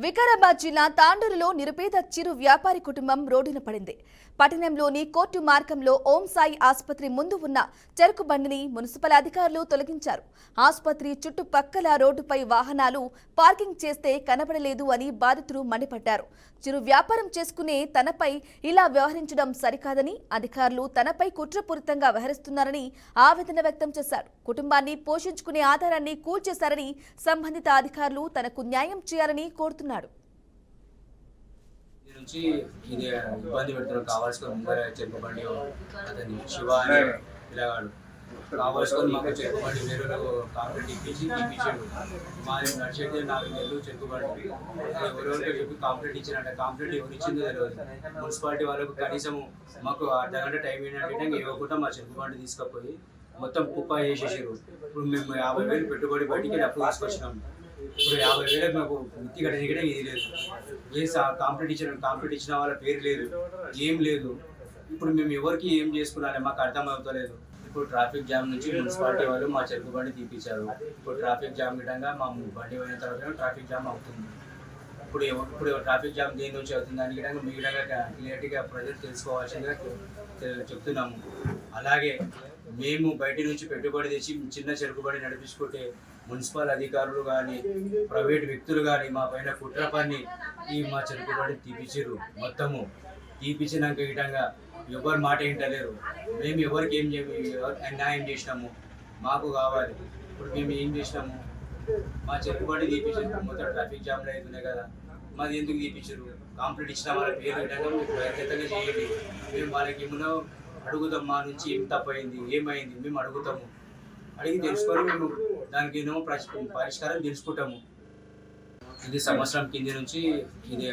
వికారాబాద్ జిల్లా తాండూరులో నిరుపేద చిరు వ్యాపారి కుటుంబం రోడ్డున పడింది. పట్టణంలోని కోర్టు మార్గంలో ఓం సాయి ఆసుపత్రి ముందు ఉన్న చెరుకు బండిని మున్సిపల్ అధికారులు తొలగించారు. ఆసుపత్రి చుట్టుపక్కల రోడ్డుపై వాహనాలు పార్కింగ్ చేస్తే కనబడలేదు అని బాధితులు మండిపడ్డారు. చిరు వ్యాపారం చేసుకునే తనపై ఇలా వ్యవహరించడం సరికాదని, అధికారులు తనపై కుట్రపూరితంగా వ్యవహరిస్తున్నారని ఆవేదన వ్యక్తం చేశారు. కుటుంబాన్ని పోషించుకునే ఆధారాన్ని కూల్చేశారని, సంబంధిత అధికారులు తనకు న్యాయం చేయాలని కోరుతున్నారు. నుంచి ఇది ఇబ్బంది పెడుతున్నారు. కావాల్సిన ముందర చెరుకుబండి అతని శివ అనే పిల్లగాడు కావాల్సుకొని మాకు చెరుకుబండి వేరే కాంక్రీట్ ఇప్పించాడు. మాది నడిచేది 4 నెలలు చెరుకుబండి ఎవరెవరితో చెప్పి కాంక్రీట్ ఇచ్చినట్ట. కాంక్రీట్ ఎవరు ఇచ్చిందో తెలియదు. మున్సిపాలిటీ వాళ్ళకు కనీసం మాకు అర్ధగంట టైం ఏంటంటే ఇవ్వకుండా మా చెరుకుబండి తీసుకుపోయి మొత్తం కుప్ప చేసేసారు. ఇప్పుడు మేము 50,000 పెట్టుబడి బయటికి డబ్బు తీసుకొచ్చినాము. ఇప్పుడు 50,000 మాకు వృత్తి కట్టడానికి ఇది లేదు. కాంప్లీట్ ఇచ్చిన వాళ్ళ పేరు లేదు, ఏం లేదు. ఇప్పుడు మేము ఎవరికి ఏం చేసుకున్నారో మాకు అర్థం అవుతలేదు. ఇప్పుడు ట్రాఫిక్ జామ్ నుంచి మున్సిపాలిటీ వాళ్ళు మా చెరుకు బండి తీపించారు. ఇప్పుడు ట్రాఫిక్ జామ్ విధంగా మా బండి పోయిన తర్వాత ట్రాఫిక్ జామ్ అవుతుంది. ఇప్పుడు ట్రాఫిక్ జామ్ దేని నుంచి అవుతుంది దాని విధంగా మీ విధంగా క్లియర్గా ప్రజలు తెలుసుకోవాల్సిందిగా చెప్తున్నాము. అలాగే మేము బయట నుంచి పెట్టుబడి తెచ్చి చిన్న చెరుకుబడి నడిపించుకుంటే మున్సిపల్ అధికారులు కానీ ప్రైవేట్ వ్యక్తులు కానీ మా పైన కుట్ర పని ఈ మా చెరుకుబడి తీపిచ్చిర్రు. మొత్తము తీపిచ్చినాక ఈ విధంగా ఎవరు మాట వింటలేరు. మేము ఎవరికి న్యాయం చేసినాము మాకు కావాలి. ఇప్పుడు మేము ఏం చేసినాము, మా చెరుకుబడి తీపించారు. మొత్తం ట్రాఫిక్ జామ్లు అవుతున్నాయి కదా, మాది ఎందుకు తీపించారు? కాంప్లీట్ ఇచ్చిన వాళ్ళ పేరు విధంగా మీరు ప్రయత్నంగా చేయండి. మేము వాళ్ళకి ఏమన్నా అడుగుతాం, మా నుంచి ఏం తప్పైంది ఏమైంది మేము అడుగుతాము. అడిగి తెలుసుకొని మేము దానికి ఏమో పరిష్కారం తెలుసుకుంటాము. ఇది సంవత్సరం కింది నుంచి ఇది